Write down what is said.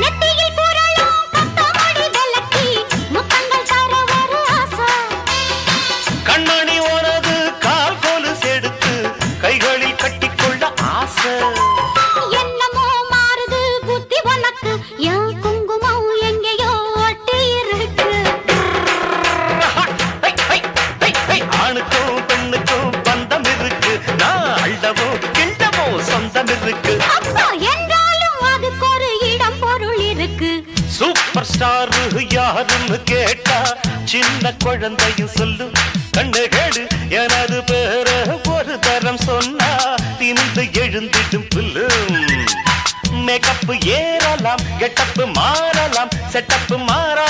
நெத்தியில் புரளும் பத்தமடி விளக்கி முத்தங்கள் தர ஒரு ஆசை. கண்மணி உனது கால் கொலுசு எடுத்து கைகளில் கட்டிக்கொள்ள ஆசை. என்னமோ மாறுது புத்தி உனக்கு, என் குங்குமம் எங்கேயோ ஒட்டி இருக்கு. ஆணுக்கும் பெண்ணுக்கும் பந்தம் இருக்கு, நான் அள்ளவோ கிண்டவோ சொந்தம் இருக்கு. அப்பா என்றாலும் அதுக்கு ஒரு இடம் பொருள் இருக்கு. சூப்பர் ஸ்டார் யாருன்னு கேட்டா சின்ன குழந்தையும் சொல்லும். கண்ணு கேடு எனது பேர ஒரு தரம் சொன்னா திமிந்து எழுந்திடும் புல்லும். மேக்கப் ஏறலாம், கெட்டப்பு மாறலாம், செட்டப்பு மாறா